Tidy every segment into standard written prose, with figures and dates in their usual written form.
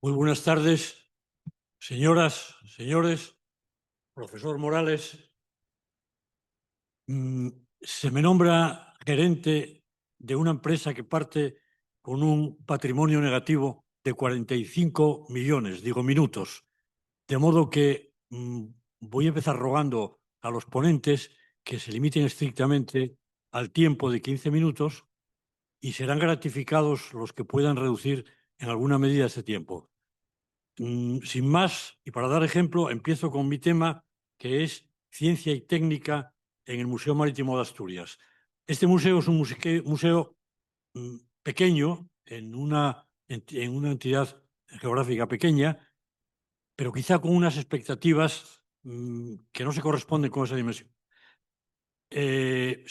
Muy buenas tardes, señoras, señores, profesor Morales. Se me nombra gerente de una empresa que parte con un patrimonio negativo de 45 millones, digo minutos. De modo que voy a empezar rogando a los ponentes que se limiten estrictamente al tiempo de 15 minutos y serán gratificados los que puedan reducir en alguna medida ese tiempo. Sin más, y para dar ejemplo, empiezo con mi tema, que es Ciencia y Técnica en el Museo Marítimo de Asturias. Este museo es un museo pequeño, en una entidad geográfica pequeña, pero quizá con unas expectativas que no se corresponden con esa dimensión. El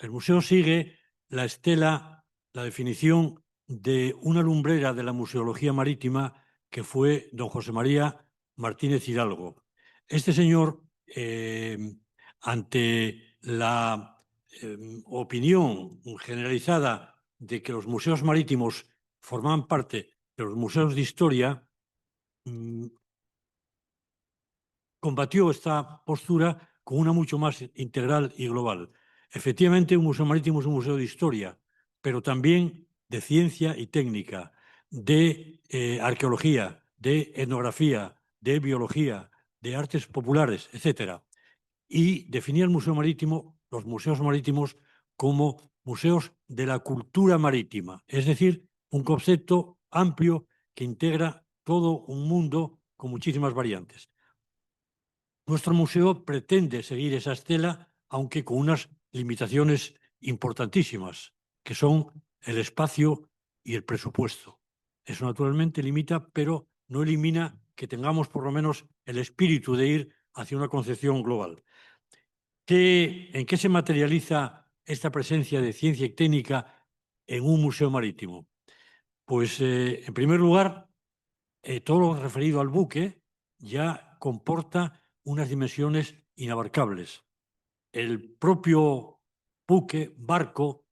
museo sigue la estela, la definición de una lumbrera de la museología marítima que fue don José María Martínez Hidalgo. Este señor, ante la opinión generalizada de que los museos marítimos forman parte de los museos de historia, combatió esta postura con una mucho más integral y global. Efectivamente, un museo marítimo es un museo de historia, pero también de ciencia y técnica, de arqueología, de etnografía, de biología, de artes populares, etc. Y definía el museo marítimo, los museos marítimos, como museos de la cultura marítima, es decir, un concepto amplio que integra todo un mundo con muchísimas variantes. Nuestro museo pretende seguir esa estela, aunque con unas limitaciones importantísimas, que son el espacio y el presupuesto. Eso naturalmente limita, pero no elimina que tengamos por lo menos el espíritu de ir hacia una concepción global. ¿En qué se materializa esta presencia de ciencia y técnica en un museo marítimo? Pues, en primer lugar, todo lo referido al buque ya comporta unas dimensiones inabarcables. El propio buque, barco,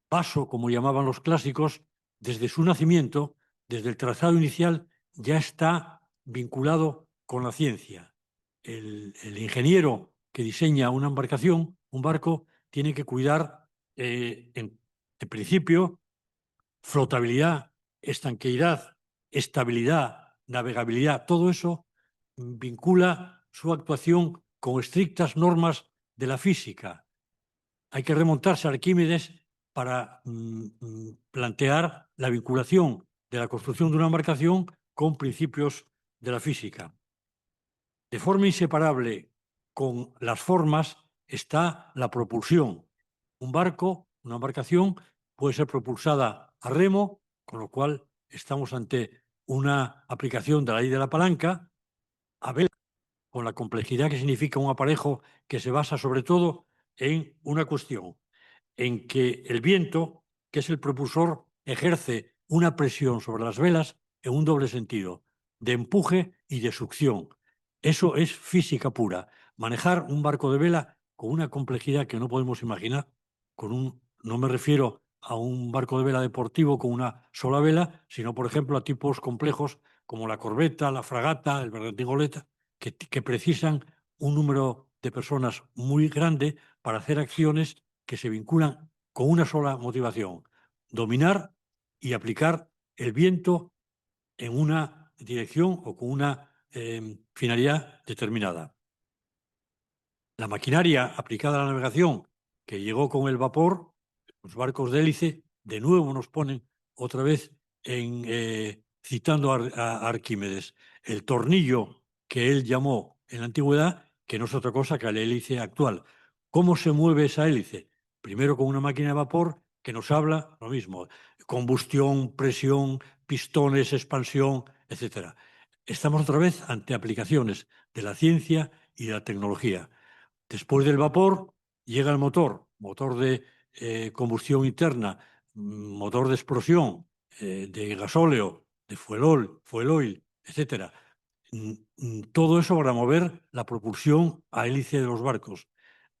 vaso, como llamaban los clásicos, desde su nacimiento, desde el trazado inicial, ya está vinculado con la ciencia. El ingeniero que diseña una embarcación, un barco, tiene que cuidar, de principio, flotabilidad, estanqueidad, estabilidad, navegabilidad, todo eso vincula su actuación con estrictas normas de la física. Hay que remontarse a Arquímedes para plantear la vinculación de la construcción de una embarcación con principios de la física. De forma inseparable con las formas está la propulsión. Un barco, una embarcación, puede ser propulsada a remo, con lo cual estamos ante una aplicación de la ley de la palanca, a vela, con la complejidad que significa un aparejo que se basa sobre todo en una cuestión, en que el viento, que es el propulsor, ejerce una presión sobre las velas en un doble sentido, de empuje y de succión. Eso es física pura. Manejar un barco de vela con una complejidad que no podemos imaginar, no me refiero a un barco de vela deportivo con una sola vela, sino, por ejemplo, a tipos complejos como la corbeta, la fragata, el bergantín-goleta, que precisan un número de personas muy grande para hacer acciones que se vinculan con una sola motivación: dominar y aplicar el viento en una dirección o con una finalidad determinada. La maquinaria aplicada a la navegación, que llegó con el vapor, los barcos de hélice, de nuevo nos ponen otra vez citando a Arquímedes, el tornillo que él llamó en la antigüedad, que no es otra cosa que la hélice actual. ¿Cómo se mueve esa hélice? Primero con una máquina de vapor que nos habla lo mismo: combustión, presión, pistones, expansión, etc. Estamos otra vez ante aplicaciones de la ciencia y de la tecnología. Después del vapor llega el motor de combustión interna, motor de explosión, de gasóleo, de fuel oil, etc. Todo eso para mover la propulsión a hélice de los barcos.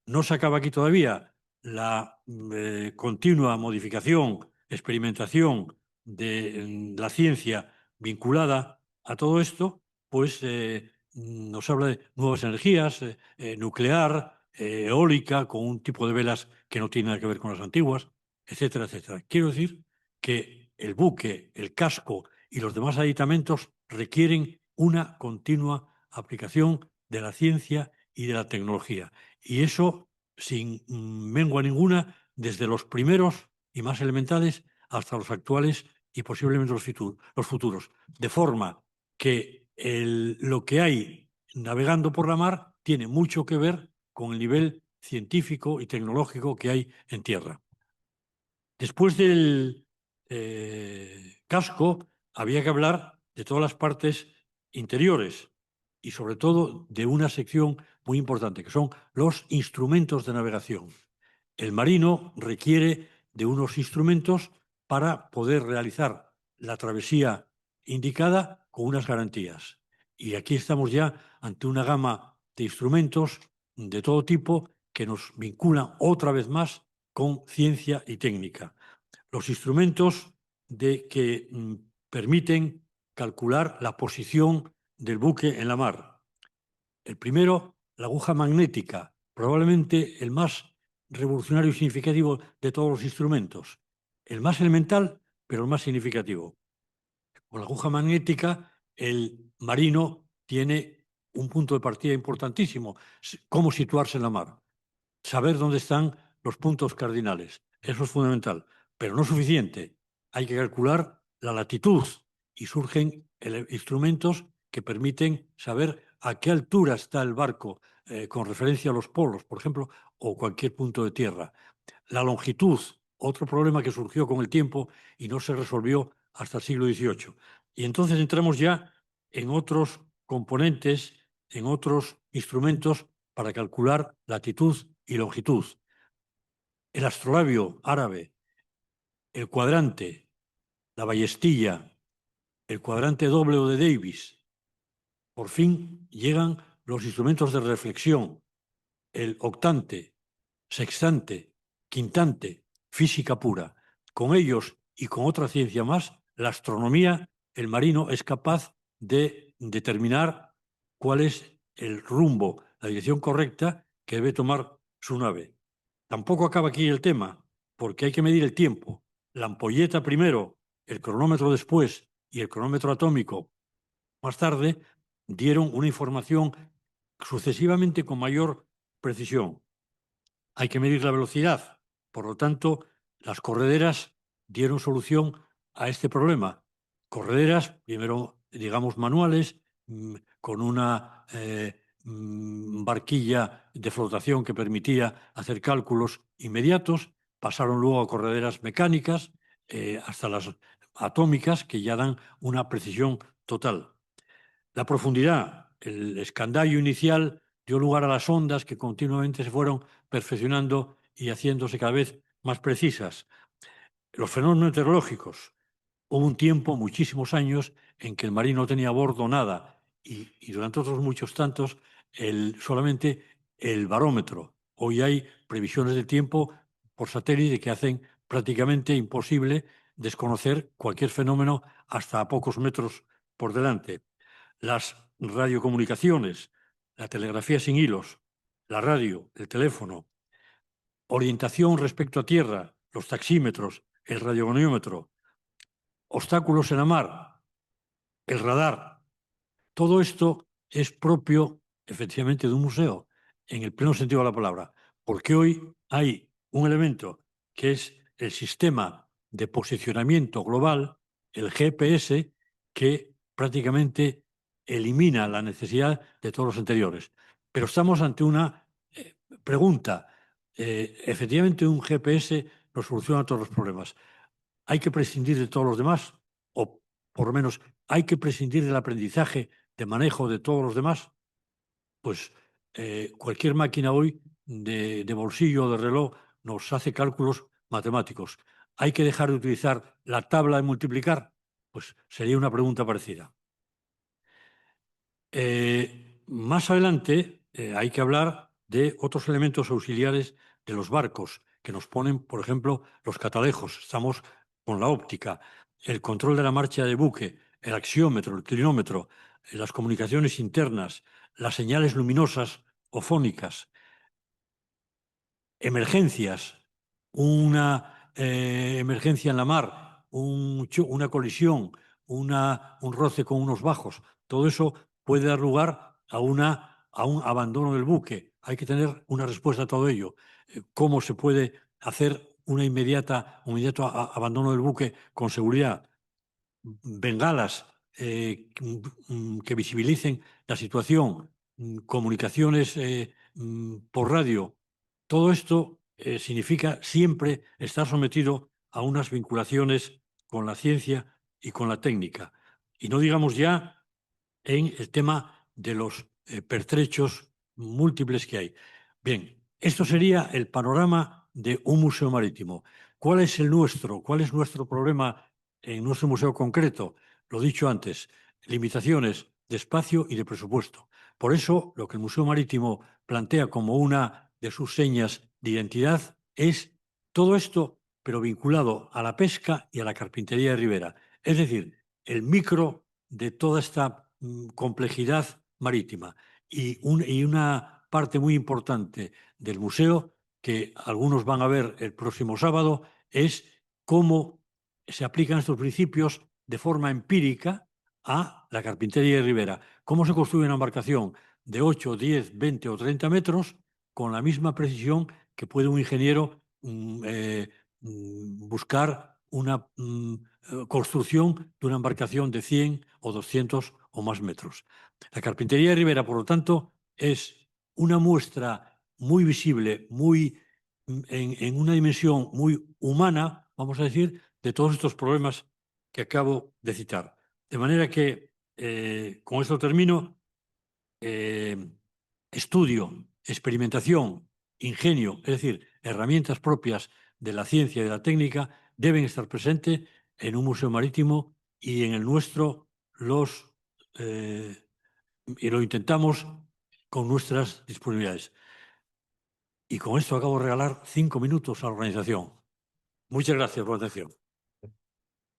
No se acaba aquí todavía. La continua modificación, experimentación de la ciencia vinculada a todo esto, pues nos habla de nuevas energías, nuclear, eólica, con un tipo de velas que no tiene nada que ver con las antiguas, etcétera, etcétera. Quiero decir que el buque, el casco y los demás aditamentos requieren una continua aplicación de la ciencia y de la tecnología. Y eso sin mengua ninguna, desde los primeros y más elementales hasta los actuales y posiblemente los futuros. De forma que lo que hay navegando por la mar tiene mucho que ver con el nivel científico y tecnológico que hay en tierra. Después del casco, había que hablar de todas las partes interiores y sobre todo de una sección muy importante, que son los instrumentos de navegación. El marino requiere de unos instrumentos para poder realizar la travesía indicada con unas garantías. Y aquí estamos ya ante una gama de instrumentos de todo tipo que nos vinculan otra vez más con ciencia y técnica. Los instrumentos que permiten calcular la posición del buque en la mar. El primero, la aguja magnética, probablemente el más revolucionario y significativo de todos los instrumentos. El más elemental, pero el más significativo. Con la aguja magnética, el marino tiene un punto de partida importantísimo, cómo situarse en la mar, saber dónde están los puntos cardinales. Eso es fundamental, pero no suficiente. Hay que calcular la latitud y surgen instrumentos que permiten saber a qué altura está el barco con referencia a los polos, por ejemplo, o cualquier punto de tierra. La longitud, otro problema que surgió con el tiempo y no se resolvió hasta el siglo XVIII. Y entonces entramos ya en otros componentes, en otros instrumentos para calcular latitud y longitud. El astrolabio árabe, el cuadrante, la ballestilla, el cuadrante doble o de Davis. Por fin llegan los instrumentos de reflexión, el octante, sextante, quintante, física pura. Con ellos y con otra ciencia más, la astronomía, el marino es capaz de determinar cuál es el rumbo, la dirección correcta que debe tomar su nave. Tampoco acaba aquí el tema, porque hay que medir el tiempo. La ampolleta primero, el cronómetro después y el cronómetro atómico más tarde dieron una información sucesivamente con mayor precisión. Hay que medir la velocidad. Por lo tanto, las correderas dieron solución a este problema. Correderas, primero, digamos, manuales, con una barquilla de flotación que permitía hacer cálculos inmediatos. Pasaron luego a correderas mecánicas, hasta las atómicas, que ya dan una precisión total. La profundidad, el escandallo inicial dio lugar a las ondas que continuamente se fueron perfeccionando y haciéndose cada vez más precisas. Los fenómenos meteorológicos. Hubo un tiempo, muchísimos años, en que el marino no tenía a bordo nada y durante otros muchos tantos solamente el barómetro. Hoy hay previsiones de tiempo por satélite que hacen prácticamente imposible desconocer cualquier fenómeno hasta a pocos metros por delante. Las radiocomunicaciones, la telegrafía sin hilos, la radio, el teléfono, orientación respecto a tierra, los taxímetros, el radiogoniómetro, obstáculos en la mar, el radar. Todo esto es propio, efectivamente, de un museo, en el pleno sentido de la palabra, porque hoy hay un elemento que es el sistema de posicionamiento global, el GPS, que prácticamente elimina la necesidad de todos los anteriores. Pero estamos ante una pregunta. Efectivamente, un GPS nos soluciona todos los problemas. ¿Hay que prescindir de todos los demás? O, por lo menos, ¿hay que prescindir del aprendizaje de manejo de todos los demás? Pues cualquier máquina hoy de bolsillo o de reloj nos hace cálculos matemáticos. ¿Hay que dejar de utilizar la tabla de multiplicar? Pues sería una pregunta parecida. Más adelante hay que hablar de otros elementos auxiliares de los barcos que nos ponen, por ejemplo, los catalejos. Estamos con la óptica, el control de la marcha de buque, el axiómetro, el clinómetro, las comunicaciones internas, las señales luminosas o fónicas, emergencias, una emergencia en la mar, una colisión, un roce con unos bajos, todo eso puede dar lugar a un abandono del buque. Hay que tener una respuesta a todo ello. ¿Cómo se puede hacer un inmediato abandono del buque con seguridad? Bengalas que visibilicen la situación, comunicaciones por radio. Todo esto significa siempre estar sometido a unas vinculaciones con la ciencia y con la técnica. Y no digamos ya en el tema de los pertrechos múltiples que hay. Bien, esto sería el panorama de un museo marítimo. ¿Cuál es el nuestro? ¿Cuál es nuestro problema en nuestro museo concreto? Lo dicho antes, limitaciones de espacio y de presupuesto. Por eso, lo que el Museo Marítimo plantea como una de sus señas de identidad es todo esto, pero vinculado a la pesca y a la carpintería de ribera. Es decir, el micro de toda esta complejidad marítima. Y una parte muy importante del museo, que algunos van a ver el próximo sábado, es cómo se aplican estos principios de forma empírica a la carpintería de ribera. Cómo se construye una embarcación de 8, 10, 20 o 30 metros con la misma precisión que puede un ingeniero buscar una construcción de una embarcación de 100 o 200 o más metros. La carpintería de ribera, por lo tanto, es una muestra muy visible, en una dimensión muy humana, vamos a decir, de todos estos problemas que acabo de citar. De manera que, con esto termino, estudio, experimentación, ingenio, es decir, herramientas propias de la ciencia y de la técnica deben estar presentes en un museo marítimo y en el nuestro y lo intentamos con nuestras disponibilidades. Y con esto acabo de regalar 5 minutos a la organización. Muchas gracias por la atención.